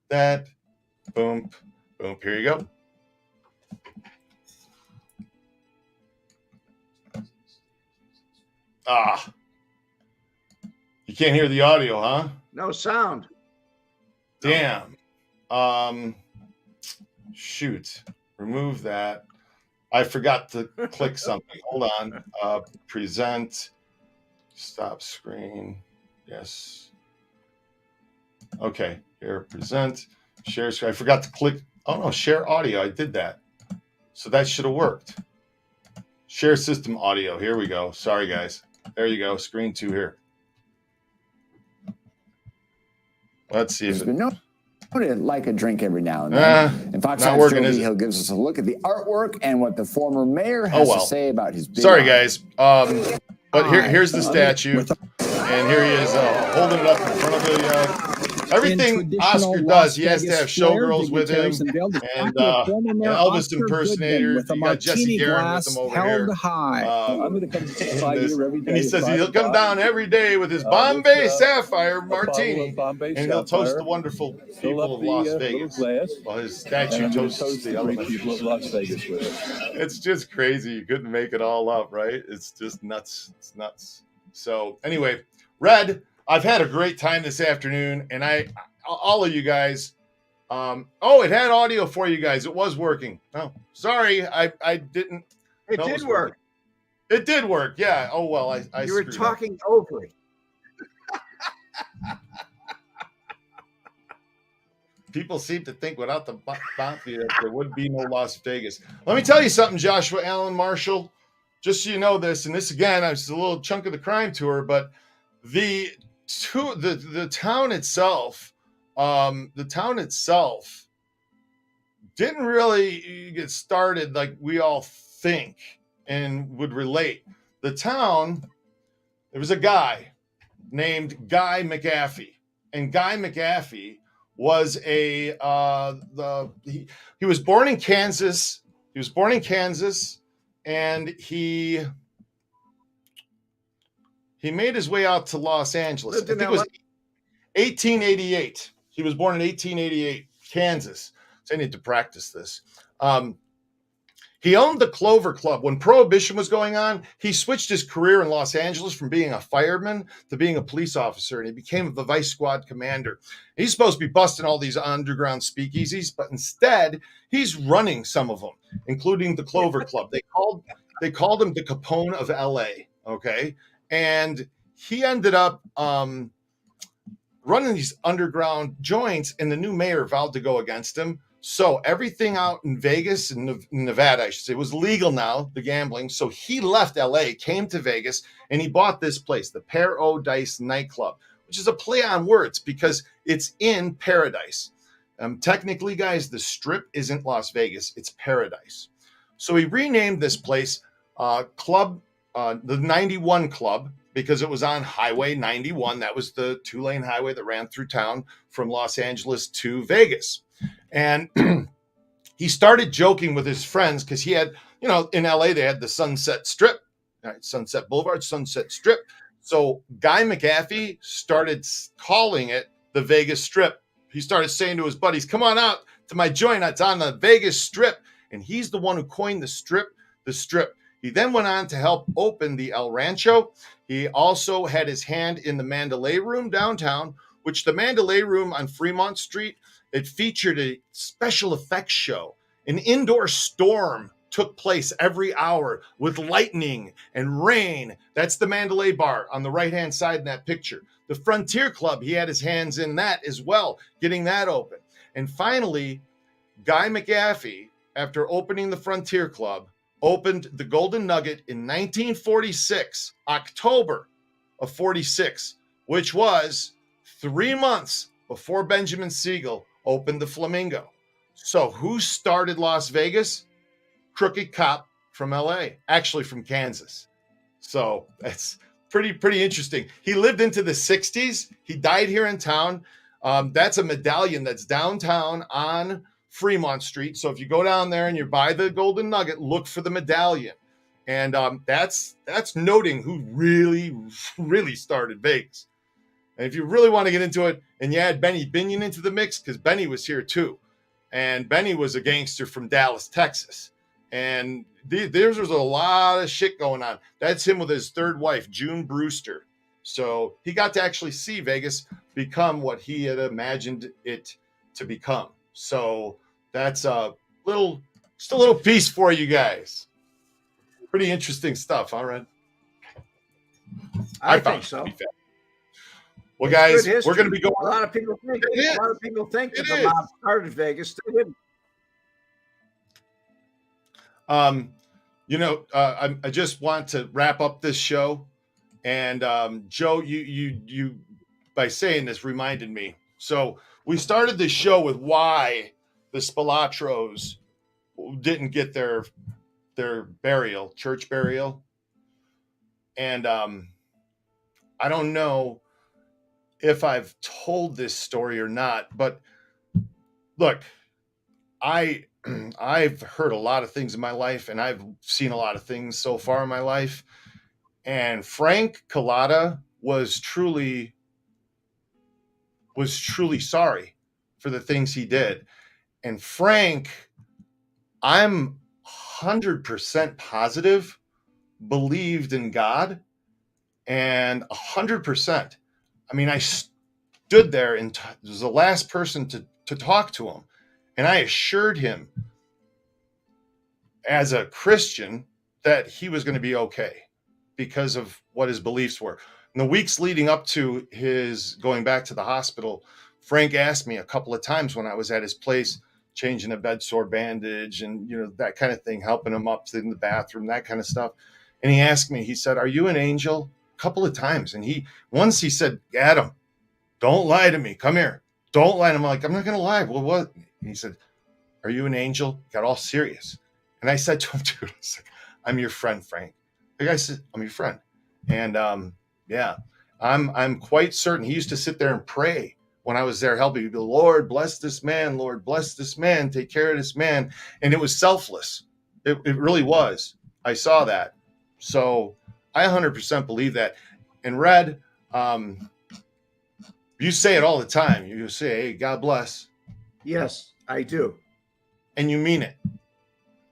that. Boom, boom. Here you go. You can't hear the audio, huh? No sound. Damn. Shoot. Remove that. I forgot to click something. Hold on. Present. Stop screen. Yes. Okay. Here, present. Share screen. I forgot to click. Oh, no. Share audio. I did that. So that should have worked. Share system audio. Here we go. Sorry, guys. There you go. Screen 2 here. Let's see if it like a drink every now and then. In Fox News, Joe Hill gives us a look at the artwork and what the former mayor has to say about his big Sorry, guys. But here's the statue, and here he is holding it up in front of the everything Oscar does. He has to have showgirls with him, and Elvis impersonators. You got Jesse Guerin with him over here. And he says he'll come down every day with his Bombay Sapphire martini, and he'll toast the wonderful people of Las Vegas while his statue toasts the elementary people of Las Vegas with it. It's just crazy. You couldn't make it all up, right? It's just nuts. It's nuts. So anyway, Red, I've had a great time this afternoon, and all of you guys, it had audio for you guys. It was working. Oh, sorry, I didn't. It did work. It did work. Yeah. Oh well, I you were talking over it. People seem to think without the Mafia there would be no Las Vegas. Let me tell you something, Joshua Allen Marshall. Just so you know this, and this again, it's a little chunk of the crime tour, but the town itself, didn't really get started like we all think and would relate. The town, there was a guy named Guy McAfee, and Guy McAfee was he was born in Kansas. He was born in Kansas, and he made his way out to Los Angeles. I think it was 1888. He was born in 1888, Kansas. So I need to practice this. He owned the Clover Club. When Prohibition was going on, he switched his career in Los Angeles from being a fireman to being a police officer, and he became the vice squad commander. He's supposed to be busting all these underground speakeasies, but instead, he's running some of them, including the Clover Club. They called him the Capone of L.A., okay? And he ended up running these underground joints, and the new mayor vowed to go against him. So everything out in Vegas and Nevada, I should say, was legal now, the gambling. So he left LA, came to Vegas, and he bought this place, the Paradise nightclub, which is a play on words because it's in paradise. Technically, guys, the Strip isn't Las Vegas, it's paradise. So he renamed this place the 91 Club, because it was on Highway 91. That was the 2-lane highway that ran through town from Los Angeles to Vegas. And he started joking with his friends because he had, in LA, they had the Sunset Strip, right? Sunset Boulevard, Sunset Strip. So Guy McAfee started calling it the Vegas Strip. He started saying to his buddies, come on out to my joint. It's on the Vegas Strip. And he's the one who coined the Strip. He then went on to help open the El Rancho. He also had his hand in the Mandalay Room downtown, which the Mandalay Room on Fremont Street, it featured a special effects show. An indoor storm took place every hour with lightning and rain. That's the Mandalay Bar on the right-hand side in that picture. The Frontier Club, he had his hands in that as well, getting that open. And finally, Guy McAfee, after opening the Frontier Club, opened the Golden Nugget in 1946, October of 46, which was 3 months before Benjamin Siegel opened the Flamingo. So who started Las Vegas? Crooked cop from LA, actually from Kansas. So that's pretty interesting. He lived into the 60s. He died here in town. That's a medallion that's downtown on Fremont Street. So if you go down there and you buy the Golden Nugget, look for the medallion. And that's noting who really started Vegas. And if you really want to get into it, and you add Benny Binion into the mix, because Benny was here too. And Benny was a gangster from Dallas, Texas. And there's a lot of shit going on. That's him with his third wife, June Brewster. So he got to actually see Vegas become what he had imagined it to become. So that's just a little piece for you guys. Pretty interesting stuff, all right? I think so. Well, guys, we're going to be going. A lot of people think that the mob started Vegas. They didn't. I just want to wrap up this show, and Joe, you by saying this reminded me. So we started this show with why the Spilotros didn't get their burial, church burial, and I don't know if I've told this story or not, but look, I've heard a lot of things in my life, and I've seen a lot of things so far in my life. And Frank Cullotta was truly sorry for the things he did. And Frank, I'm 100% positive, believed in God, and 100%. I mean, I stood there and was the last person to talk to him. And I assured him as a Christian that he was going to be okay because of what his beliefs were. In the weeks leading up to his going back to the hospital, Frank asked me a couple of times when I was at his place, changing a bed sore bandage and, that kind of thing, helping him up in the bathroom, that kind of stuff. And he asked me, he said, "Are you an angel?" A couple of times. And once he said, "Adam, don't lie to me. Come here. Don't lie." And I'm like, "I'm not going to lie." "Well, what?" And he said, "Are you an angel?" Got all serious. And I said to him, "Dude, I'm your friend, Frank." The guy said, "I'm your friend." And I'm quite certain he used to sit there and pray when I was there helping. He'd be, "Lord, bless this man. Lord, bless this man. Take care of this man." And it was selfless. It really was. I saw that. So I 100% believe that. And Red, You say it all the time. You say, hey, God bless. Yes, I do. And you mean it.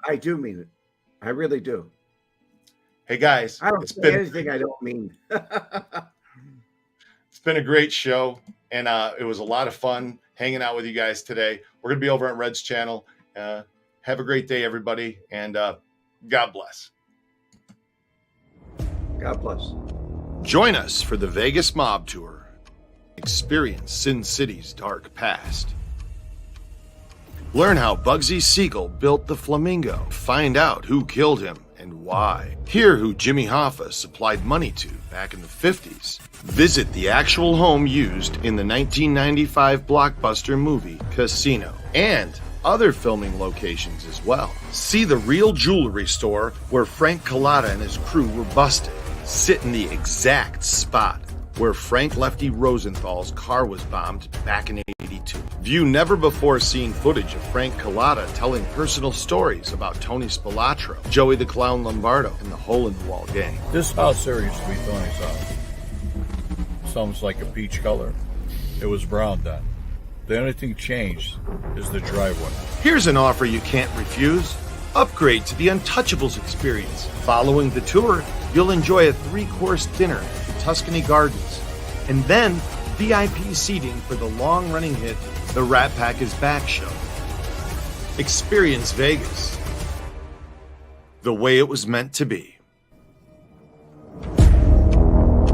I do mean it. I really do. Hey, guys. I don't say anything I don't mean. It's been a great show, and it was a lot of fun hanging out with you guys today. We're going to be over on Red's channel. Have a great day, everybody, and God bless. God bless. Join us for the Vegas Mob Tour. Experience Sin City's dark past. Learn how Bugsy Siegel built the Flamingo. Find out who killed him and why. Hear who Jimmy Hoffa supplied money to back in the 50s. Visit the actual home used in the 1995 blockbuster movie Casino. And other filming locations as well. See the real jewelry store where Frank Cullotta and his crew were busted. Sit in the exact spot where Frank Lefty Rosenthal's car was bombed back in '82. View never-before-seen footage of Frank Cullotta telling personal stories about Tony Spilotro, Joey the Clown Lombardo, and the Hole-in-the-Wall Gang. This house here used to be Tony's house. It's almost like a peach color. It was brown then. The only thing changed is the driveway. Here's an offer you can't refuse. Upgrade to the Untouchables experience. Following the tour, you'll enjoy a 3-course dinner at the Tuscany Gardens. And then, VIP seating for the long-running hit, The Rat Pack is Back show. Experience Vegas the way it was meant to be.